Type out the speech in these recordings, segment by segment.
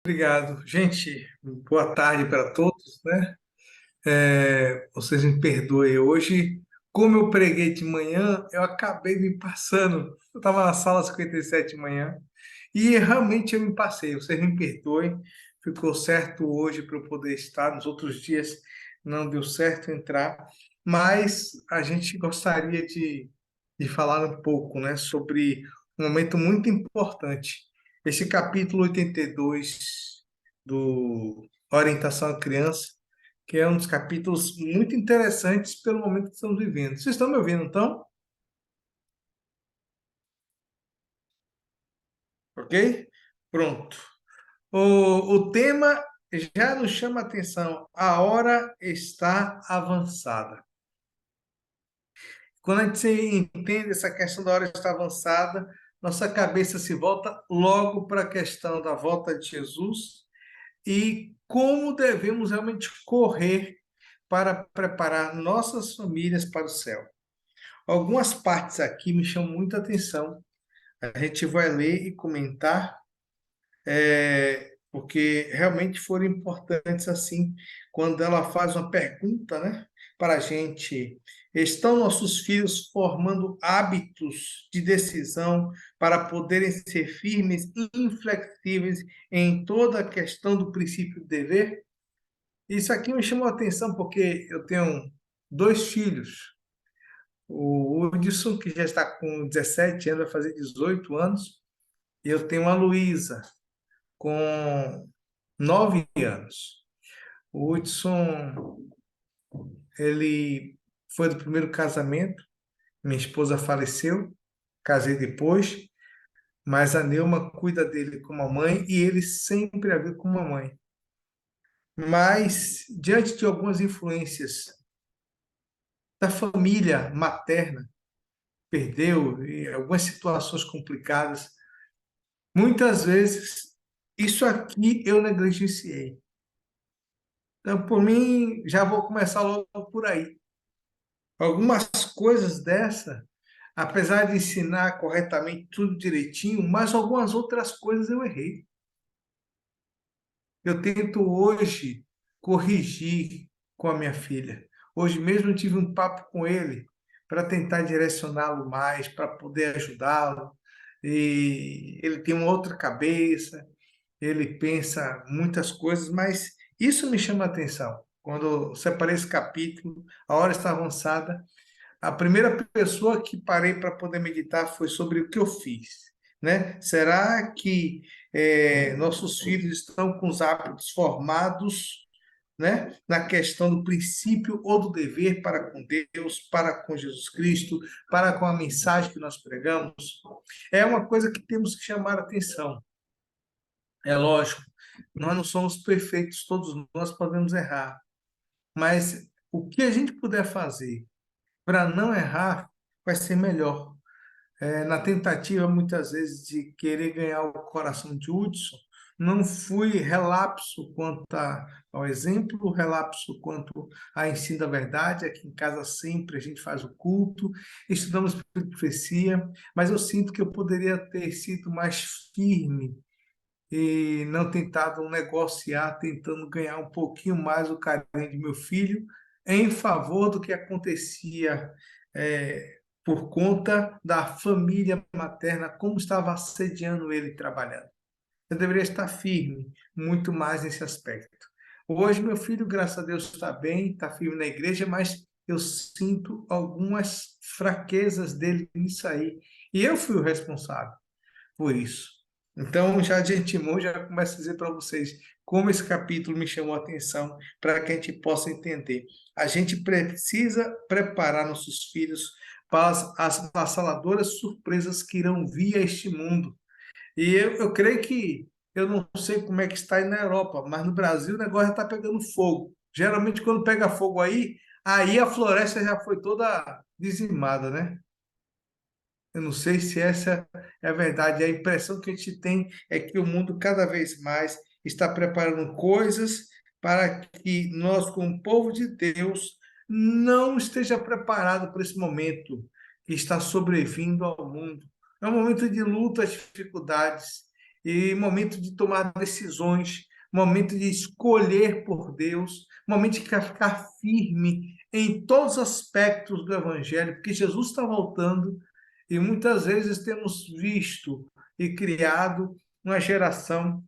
Obrigado. Gente, boa tarde para todos, né? Vocês me perdoem. Hoje, como eu preguei de manhã, eu acabei me passando. Eu estava na sala 57 de manhã e realmente eu me passei. Vocês me perdoem. Ficou certo hoje para eu poder estar. Nos outros dias não deu certo entrar, mas a gente gostaria de falar um pouco, né, sobre um momento muito importante. Esse capítulo 82 do Orientação à Criança, que é um dos capítulos muito interessantes pelo momento que estamos vivendo. Vocês estão me ouvindo, então? Ok? Pronto. O tema já nos chama a atenção. A hora está avançada. Quando a gente entende essa questão da hora estar avançada, nossa cabeça se volta logo para a questão da volta de Jesus e como devemos realmente correr para preparar nossas famílias para o céu. Algumas partes aqui me chamam muita atenção. A gente vai ler e comentar, porque realmente foram importantes assim, quando ela faz uma pergunta, né, para a gente. Estão nossos filhos formando hábitos de decisão para poderem ser firmes e inflexíveis em toda a questão do princípio do dever? Isso aqui me chamou a atenção porque eu tenho dois filhos. O Hudson, que já está com 17 anos, vai fazer 18 anos, e eu tenho a Luísa, com 9 anos. O Hudson, ele foi do primeiro casamento, minha esposa faleceu, casei depois, mas a Neuma cuida dele como a mãe e ele sempre a vê como a mãe. Mas, diante de algumas influências da família materna, perdeu, e algumas situações complicadas, muitas vezes isso aqui eu negligenciei. Então, por mim, já vou começar logo por aí. Algumas coisas dessa, apesar de ensinar corretamente tudo direitinho, mas algumas outras coisas eu errei. Eu tento hoje corrigir com a minha filha. Hoje mesmo eu tive um papo com ele para tentar direcioná-lo mais, para poder ajudá-lo. E ele tem uma outra cabeça, ele pensa muitas coisas, mas isso me chama a atenção. Quando eu separei esse capítulo, a hora está avançada, a primeira pessoa que parei para poder meditar foi sobre o que eu fiz, né? Será que nossos filhos estão com os hábitos formados, né, na questão do princípio ou do dever para com Deus, para com Jesus Cristo, para com a mensagem que nós pregamos? É uma coisa que temos que chamar a atenção. É lógico, nós não somos perfeitos, todos nós podemos errar, mas o que a gente puder fazer para não errar vai ser melhor. Na tentativa, muitas vezes, de querer ganhar o coração de Hudson, não fui relapso ao exemplo, relapso quanto a ensino da verdade. Aqui em casa sempre a gente faz o culto, estudamos profecia, mas eu sinto que eu poderia ter sido mais firme e não tentado negociar, tentando ganhar um pouquinho mais o carinho de meu filho em favor do que acontecia por conta da família materna, como estava assediando ele trabalhando. Eu deveria estar firme, muito mais nesse aspecto. Hoje, meu filho, graças a Deus, está bem, está firme na igreja, mas eu sinto algumas fraquezas dele nisso aí. E eu fui o responsável por isso. Então, já de antemão, já começo a dizer para vocês como esse capítulo me chamou a atenção para que a gente possa entender. A gente precisa preparar nossos filhos para as avassaladoras surpresas que irão vir a este mundo. E eu creio que, eu não sei como é que está aí na Europa, mas no Brasil o negócio já está pegando fogo. Geralmente, quando pega fogo aí a floresta já foi toda dizimada, né? Eu não sei se essa é a verdade. A impressão que a gente tem é que o mundo cada vez mais está preparando coisas para que nós, como povo de Deus, não esteja preparado para esse momento que está sobrevindo ao mundo. É um momento de lutas, dificuldades. e momento de tomar decisões, momento de escolher por Deus, momento de ficar firme em todos os aspectos do Evangelho, porque Jesus está voltando e muitas vezes temos visto e criado uma geração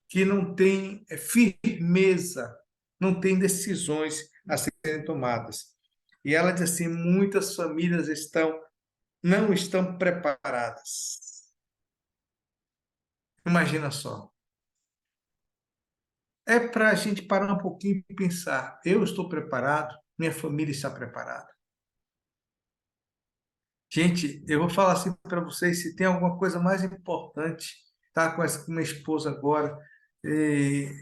que não tem firmeza, não tem decisões a serem tomadas. E ela diz assim: muitas famílias não estão preparadas. Imagina só. É para a gente parar um pouquinho e pensar: eu estou preparado, minha família está preparada. Gente, eu vou falar assim para vocês: se tem alguma coisa mais importante, tá? Com minha esposa agora, eh,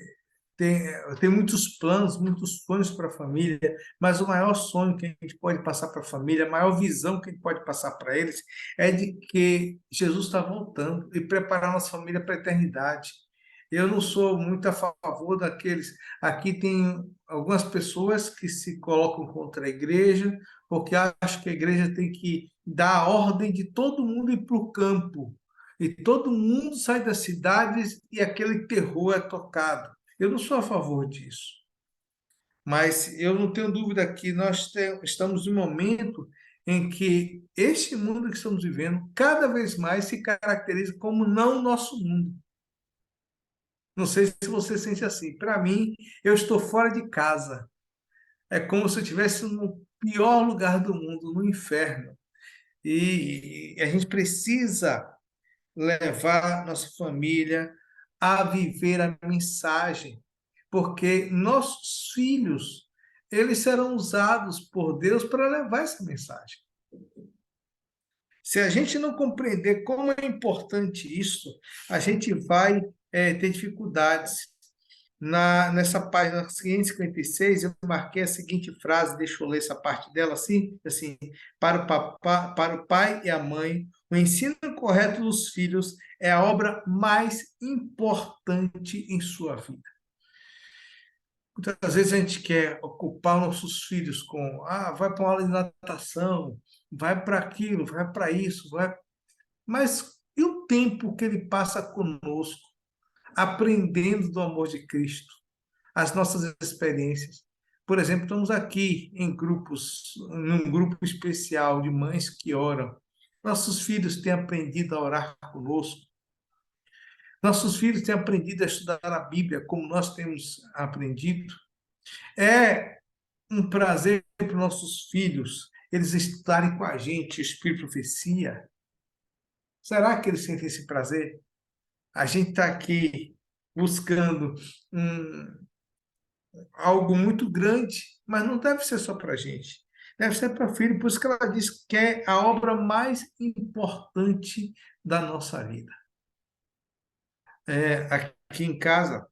eu tenho muitos planos, muitos sonhos para a família, mas o maior sonho que a gente pode passar para a família, a maior visão que a gente pode passar para eles, é de que Jesus está voltando e preparar nossa família para a eternidade. Eu não sou muito a favor daqueles. Aqui tem algumas pessoas que se colocam contra a igreja, porque acham que a igreja tem que dar a ordem de todo mundo ir para o campo. E todo mundo sai das cidades e aquele terror é tocado. Eu não sou a favor disso, mas eu não tenho dúvida que estamos em um momento em que este mundo que estamos vivendo cada vez mais se caracteriza como não nosso mundo. Não sei se você sente assim. Para mim, eu estou fora de casa. É como se eu estivesse no pior lugar do mundo, no inferno. E a gente precisa levar nossa família a viver a mensagem, porque nossos filhos, eles serão usados por Deus para levar essa mensagem. Se a gente não compreender como é importante isso, a gente vai ter dificuldades. Nessa página 556, eu marquei a seguinte frase, deixa eu ler essa parte dela assim, para o pai e a mãe, o ensino correto dos filhos é a obra mais importante em sua vida. Muitas vezes a gente quer ocupar nossos filhos com, vai para uma aula de natação, vai para aquilo, vai para isso, vai. Mas e o tempo que ele passa conosco, aprendendo do amor de Cristo? As nossas experiências. Por exemplo, estamos aqui em grupos, num grupo especial de mães que oram. Nossos filhos têm aprendido a orar conosco. Nossos filhos têm aprendido a estudar a Bíblia como nós temos aprendido. É um prazer para os nossos filhos eles estudarem com a gente Espírito e Profecia. Será que eles sentem esse prazer? A gente está aqui buscando um, algo muito grande, mas não deve ser só para a gente. Deve ser para o filho, por isso que ela diz que é a obra mais importante da nossa vida. Aqui em casa,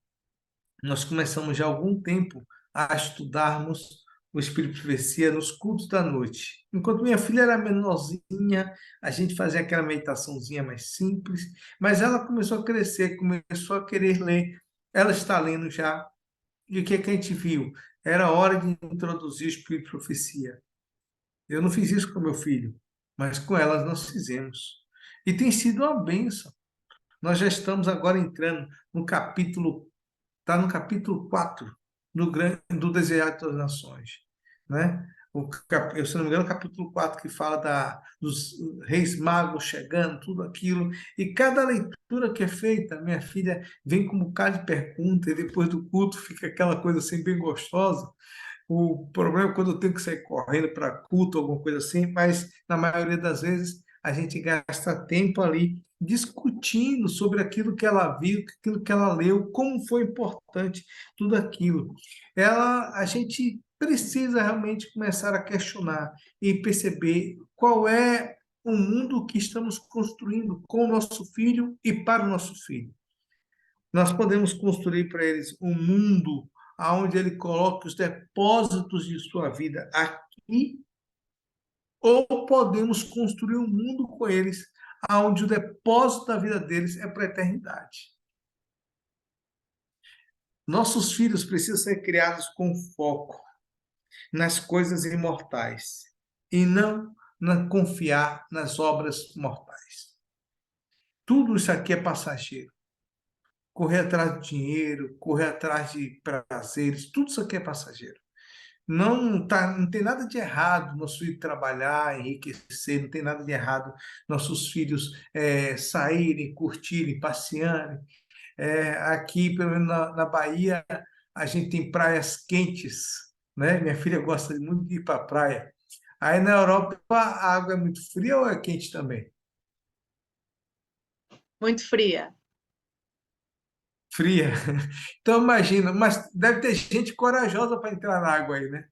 nós começamos já há algum tempo a estudarmos o Espírito de Profecia nos cultos da noite. Enquanto minha filha era menorzinha, a gente fazia aquela meditaçãozinha mais simples, mas ela começou a crescer, começou a querer ler. Ela está lendo já. E o que é que a gente viu? Era hora de introduzir o Espírito de Profecia. Eu não fiz isso com meu filho, mas com elas nós fizemos. E tem sido uma bênção. Nós já estamos agora entrando no capítulo, está no capítulo 4 do Desejar de Todas as Nações, né? Se não me engano, o capítulo 4 que fala dos reis magos chegando, tudo aquilo. E cada leitura que é feita, minha filha vem com um bocado de pergunta, e depois do culto fica aquela coisa assim bem gostosa. O problema é quando eu tenho que sair correndo para culto, alguma coisa assim, mas na maioria das vezes a gente gasta tempo ali discutindo sobre aquilo que ela viu, aquilo que ela leu, como foi importante tudo aquilo. A gente precisa realmente começar a questionar e perceber qual é o mundo que estamos construindo com o nosso filho e para o nosso filho. Nós podemos construir para eles um mundo onde ele coloque os depósitos de sua vida aqui, ou podemos construir um mundo com eles onde o depósito da vida deles é para a eternidade. Nossos filhos precisam ser criados com foco nas coisas imortais e não confiar nas obras mortais. Tudo isso aqui é passageiro. correr atrás do dinheiro, correr atrás de prazeres, tudo isso aqui é passageiro. Não tem nada de errado nosso filho trabalhar, enriquecer, não tem nada de errado nossos filhos saírem, curtirem, passearem. Aqui, pelo menos na Bahia, a gente tem praias quentes, né? Minha filha gosta muito de ir para a praia. Aí na Europa a água é muito fria ou é quente também? Muito fria. Fria. Então imagina, mas deve ter gente corajosa para entrar na água aí, né?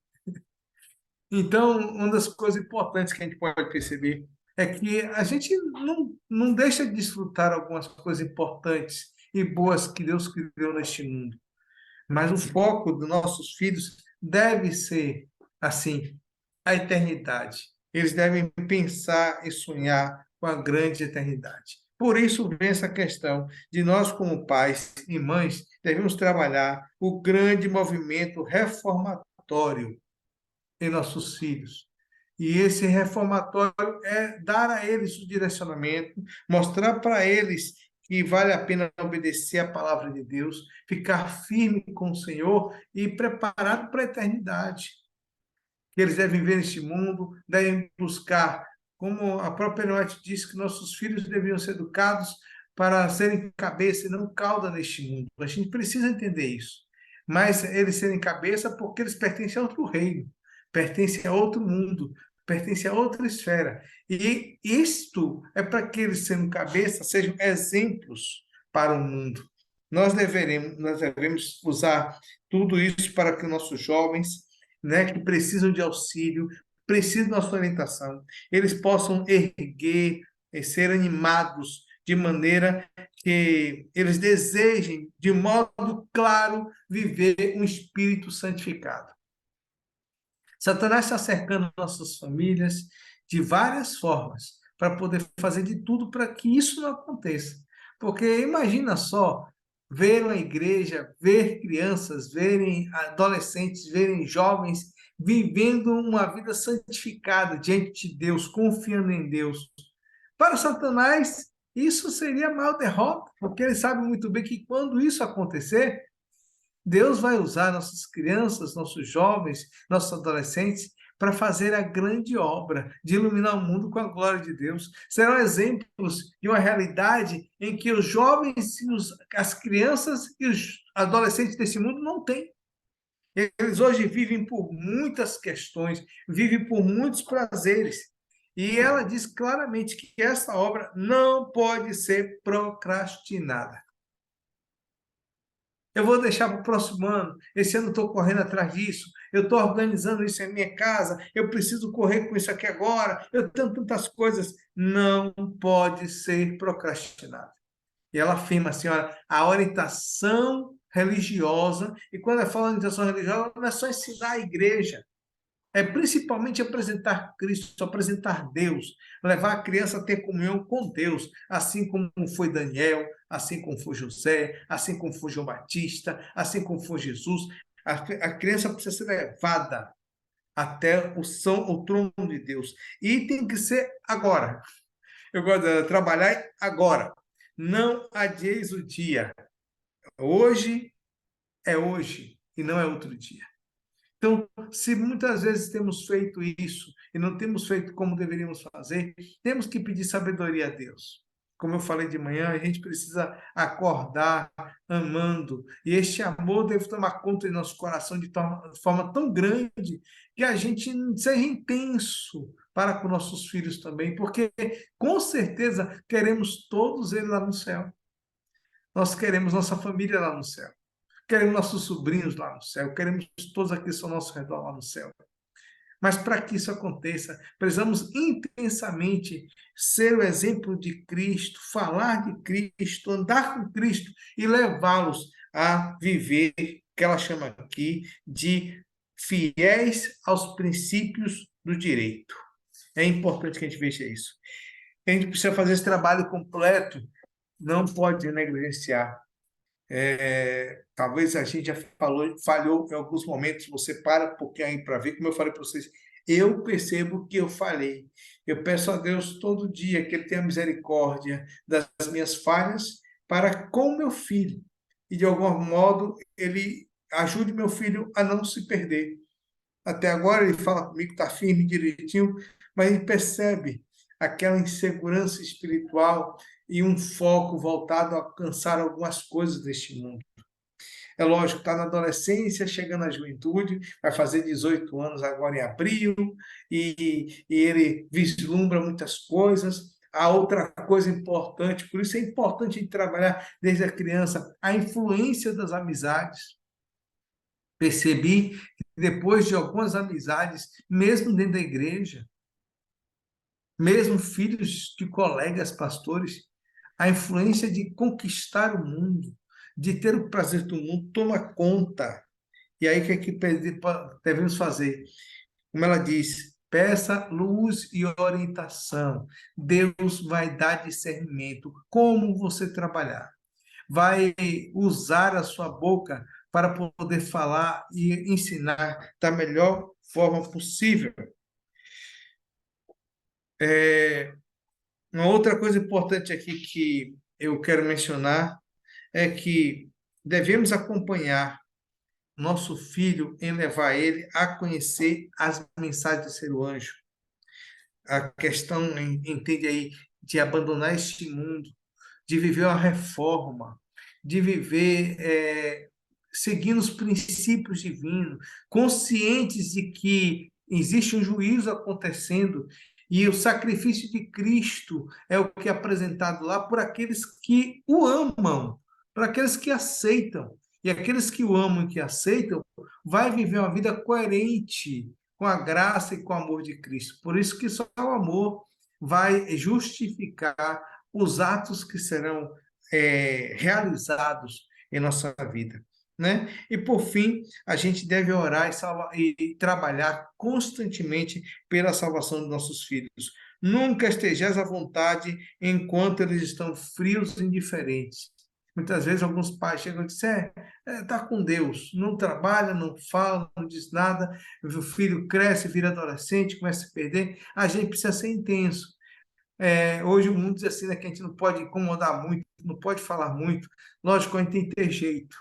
Então, uma das coisas importantes que a gente pode perceber é que a gente não deixa de desfrutar algumas coisas importantes e boas que Deus criou neste mundo. Mas o foco dos nossos filhos deve ser, assim, a eternidade. Eles devem pensar e sonhar com a grande eternidade. Por isso vem essa questão de nós, como pais e mães, devemos trabalhar o grande movimento reformatório em nossos filhos. E esse reformatório é dar a eles o direcionamento, mostrar para eles que vale a pena obedecer a palavra de Deus, ficar firme com o Senhor e preparado para a eternidade. Que eles devem viver neste mundo, devem buscar, como a própria Noite disse, que nossos filhos deviam ser educados para serem cabeça e não cauda neste mundo. A gente precisa entender isso. Mas eles serem cabeça porque eles pertencem a outro reino, pertencem a outro mundo, pertencem a outra esfera. E isto é para que eles, sendo cabeça, sejam exemplos para o mundo. Nós devemos usar tudo isso para que nossos jovens, né, que precisam de auxílio, precisam da sua orientação, eles possam erguer e ser animados de maneira que eles desejem, de modo claro, viver um espírito santificado. Satanás está cercando nossas famílias de várias formas para poder fazer de tudo para que isso não aconteça. Porque imagina só ver uma igreja, ver crianças, verem adolescentes, verem jovens vivendo uma vida santificada diante de Deus, confiando em Deus. Para Satanás, isso seria a maior derrota, porque ele sabe muito bem que quando isso acontecer, Deus vai usar nossas crianças, nossos jovens, nossos adolescentes para fazer a grande obra de iluminar o mundo com a glória de Deus. Serão exemplos de uma realidade em que os jovens, as crianças e os adolescentes desse mundo não têm. Eles hoje vivem por muitas questões, vivem por muitos prazeres. E ela diz claramente que essa obra não pode ser procrastinada. Eu vou deixar para o próximo ano. Esse ano estou correndo atrás disso. Eu estou organizando isso em minha casa. Eu preciso correr com isso aqui agora. Eu tenho tantas coisas. Não pode ser procrastinado. E ela afirma assim, olha, a orientação religiosa, e quando ela fala orientação religiosa, não é só ensinar a igreja, é principalmente apresentar Cristo, apresentar Deus, levar a criança a ter comunhão com Deus, assim como foi Daniel, assim como foi José, assim como foi João Batista, assim como foi Jesus. A criança precisa ser levada até o trono de Deus. E tem que ser agora. Eu gosto de trabalhar agora. Não adieis o dia. Hoje é hoje e não é outro dia. Então, se muitas vezes temos feito isso e não temos feito como deveríamos fazer, temos que pedir sabedoria a Deus. Como eu falei de manhã, a gente precisa acordar amando. E este amor deve tomar conta de nosso coração de forma tão grande que a gente seja intenso para com nossos filhos também, porque com certeza queremos todos eles lá no céu. Nós queremos nossa família lá no céu. Queremos nossos sobrinhos lá no céu, queremos todos aqueles que estão ao nosso redor lá no céu. Mas para que isso aconteça, precisamos intensamente ser o exemplo de Cristo, falar de Cristo, andar com Cristo e levá-los a viver, que ela chama aqui, de fiéis aos princípios do direito. É importante que a gente veja isso. A gente precisa fazer esse trabalho completo, não pode negligenciar. Talvez a gente já falhou em alguns momentos, você para um pouquinho aí para ver, como eu falei para vocês, eu percebo que eu falhei. Eu peço a Deus todo dia que Ele tenha misericórdia das minhas falhas para com meu filho, e de algum modo ele ajude meu filho a não se perder. Até agora ele fala comigo, está firme, direitinho, mas ele percebe aquela insegurança espiritual e um foco voltado a alcançar algumas coisas deste mundo. É lógico, está na adolescência, chegando na juventude, vai fazer 18 anos agora em abril, e ele vislumbra muitas coisas. A outra coisa importante, por isso é importante a gente trabalhar desde a criança, a influência das amizades. Percebi que depois de algumas amizades, mesmo dentro da igreja, mesmo filhos de colegas pastores, a influência de conquistar o mundo, de ter o prazer do mundo, toma conta. E aí, o que é que devemos fazer? Como ela diz, peça luz e orientação. Deus vai dar discernimento, como você trabalhar. Vai usar a sua boca para poder falar e ensinar da melhor forma possível. Uma outra coisa importante aqui que eu quero mencionar é que devemos acompanhar nosso filho em levar ele a conhecer as mensagens do ser o anjo. A questão, entende aí, de abandonar este mundo, de viver uma reforma, de viver seguindo os princípios divinos, conscientes de que existe um juízo acontecendo e o sacrifício de Cristo é o que é apresentado lá por aqueles que o amam, por aqueles que aceitam. E aqueles que o amam e que aceitam vai viver uma vida coerente com a graça e com o amor de Cristo. Por isso que só o amor vai justificar os atos que serão realizados em nossa vida, né? E por fim, a gente deve orar e trabalhar constantemente pela salvação dos nossos filhos. Nunca estejais à vontade enquanto eles estão frios e indiferentes. Muitas vezes alguns pais chegam e dizem, tá com Deus, não trabalha, não fala, não diz nada, o filho cresce, vira adolescente, começa a se perder. A gente precisa ser intenso. Hoje o mundo diz assim, né, que a gente não pode incomodar muito, não pode falar muito. Lógico, a gente tem que ter jeito.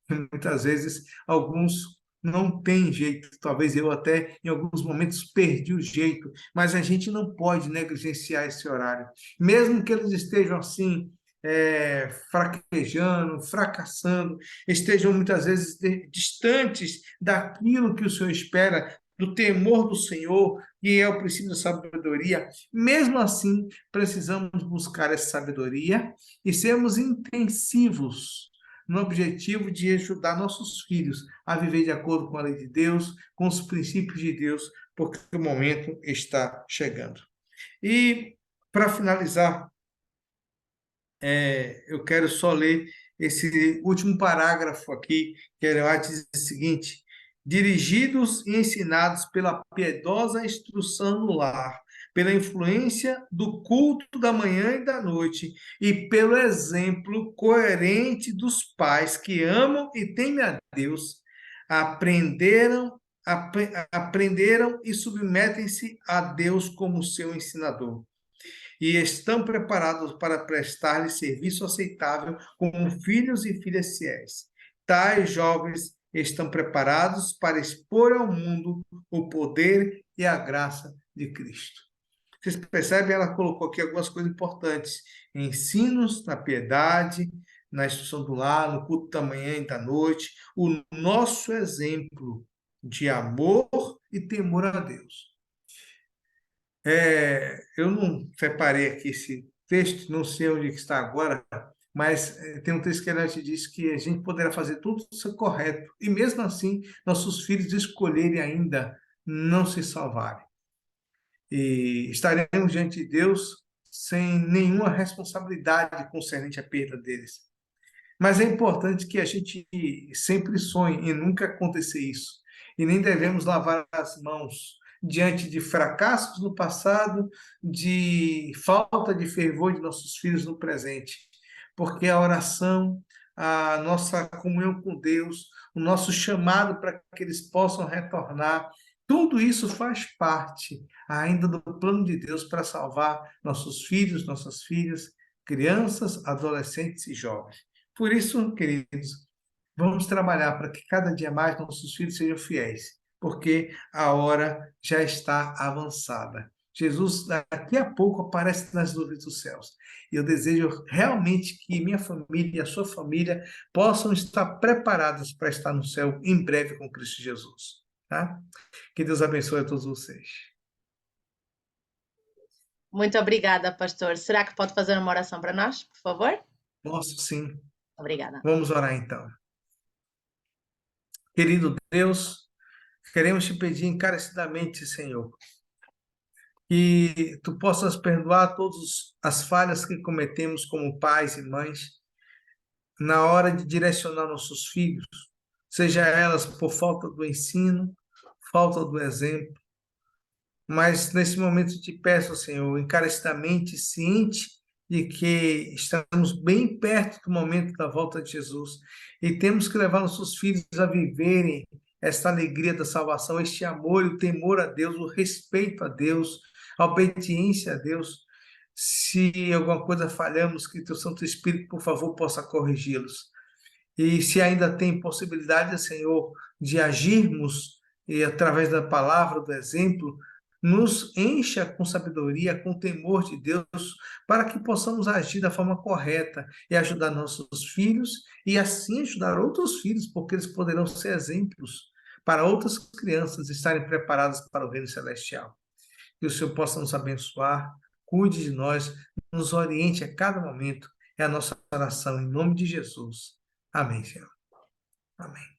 Muitas vezes, alguns não têm jeito. Talvez eu até, em alguns momentos, perdi o jeito. Mas a gente não pode negligenciar esse horário. Mesmo que eles estejam assim, fraquejando, fracassando, estejam muitas vezes distantes daquilo que o Senhor espera, do temor do Senhor, que é o princípio da sabedoria. Mesmo assim, precisamos buscar essa sabedoria e sermos intensivos no objetivo de ajudar nossos filhos a viver de acordo com a lei de Deus, com os princípios de Deus, porque o momento está chegando. E, para finalizar, eu quero só ler esse último parágrafo aqui, que diz o seguinte: dirigidos e ensinados pela piedosa instrução no lar, pela influência do culto da manhã e da noite, e pelo exemplo coerente dos pais que amam e temem a Deus, aprenderam e submetem-se a Deus como seu ensinador e estão preparados para prestar-lhe serviço aceitável como filhos e filhas fiéis. Tais jovens estão preparados para expor ao mundo o poder e a graça de Cristo. Vocês percebem? Ela colocou aqui algumas coisas importantes: ensinos na piedade, na instrução do lar, no culto da manhã e da noite, o nosso exemplo de amor e temor a Deus. Eu não preparei aqui esse texto, não sei onde está agora, mas tem um texto que ela te diz que a gente poderá fazer tudo isso correto, e mesmo assim, nossos filhos escolherem ainda não se salvarem. E estaremos diante de Deus sem nenhuma responsabilidade concernente à perda deles. Mas é importante que a gente sempre sonhe em nunca acontecer isso. E nem devemos lavar as mãos diante de fracassos no passado, de falta de fervor de nossos filhos no presente. Porque a oração, a nossa comunhão com Deus, o nosso chamado para que eles possam retornar, tudo isso faz parte ainda do plano de Deus para salvar nossos filhos, nossas filhas, crianças, adolescentes e jovens. Por isso, queridos, vamos trabalhar para que cada dia mais nossos filhos sejam fiéis, porque a hora já está avançada. Jesus, daqui a pouco, aparece nas nuvens dos céus. E eu desejo realmente que minha família e a sua família possam estar preparados para estar no céu em breve com Cristo Jesus. Tá? Que Deus abençoe a todos vocês. Muito obrigada, pastor. Será que pode fazer uma oração para nós, por favor? Posso sim. Obrigada. Vamos orar então. Querido Deus, queremos te pedir encarecidamente, Senhor, que tu possas perdoar todas as falhas que cometemos como pais e mães na hora de direcionar nossos filhos, seja elas por falta do ensino, falta do exemplo, mas nesse momento te peço, Senhor, encarecidamente, ciente de que estamos bem perto do momento da volta de Jesus e temos que levar nossos filhos a viverem esta alegria da salvação, este amor e o temor a Deus, o respeito a Deus, a obediência a Deus. Se alguma coisa falhamos, que teu Santo Espírito, por favor, possa corrigi-los. E se ainda tem possibilidade, Senhor, de agirmos e através da palavra, do exemplo, nos encha com sabedoria, com temor de Deus, para que possamos agir da forma correta e ajudar nossos filhos e assim ajudar outros filhos, porque eles poderão ser exemplos para outras crianças estarem preparadas para o reino celestial. Que o Senhor possa nos abençoar, cuide de nós, nos oriente a cada momento. É a nossa oração em nome de Jesus. Amém, Senhor. Amém.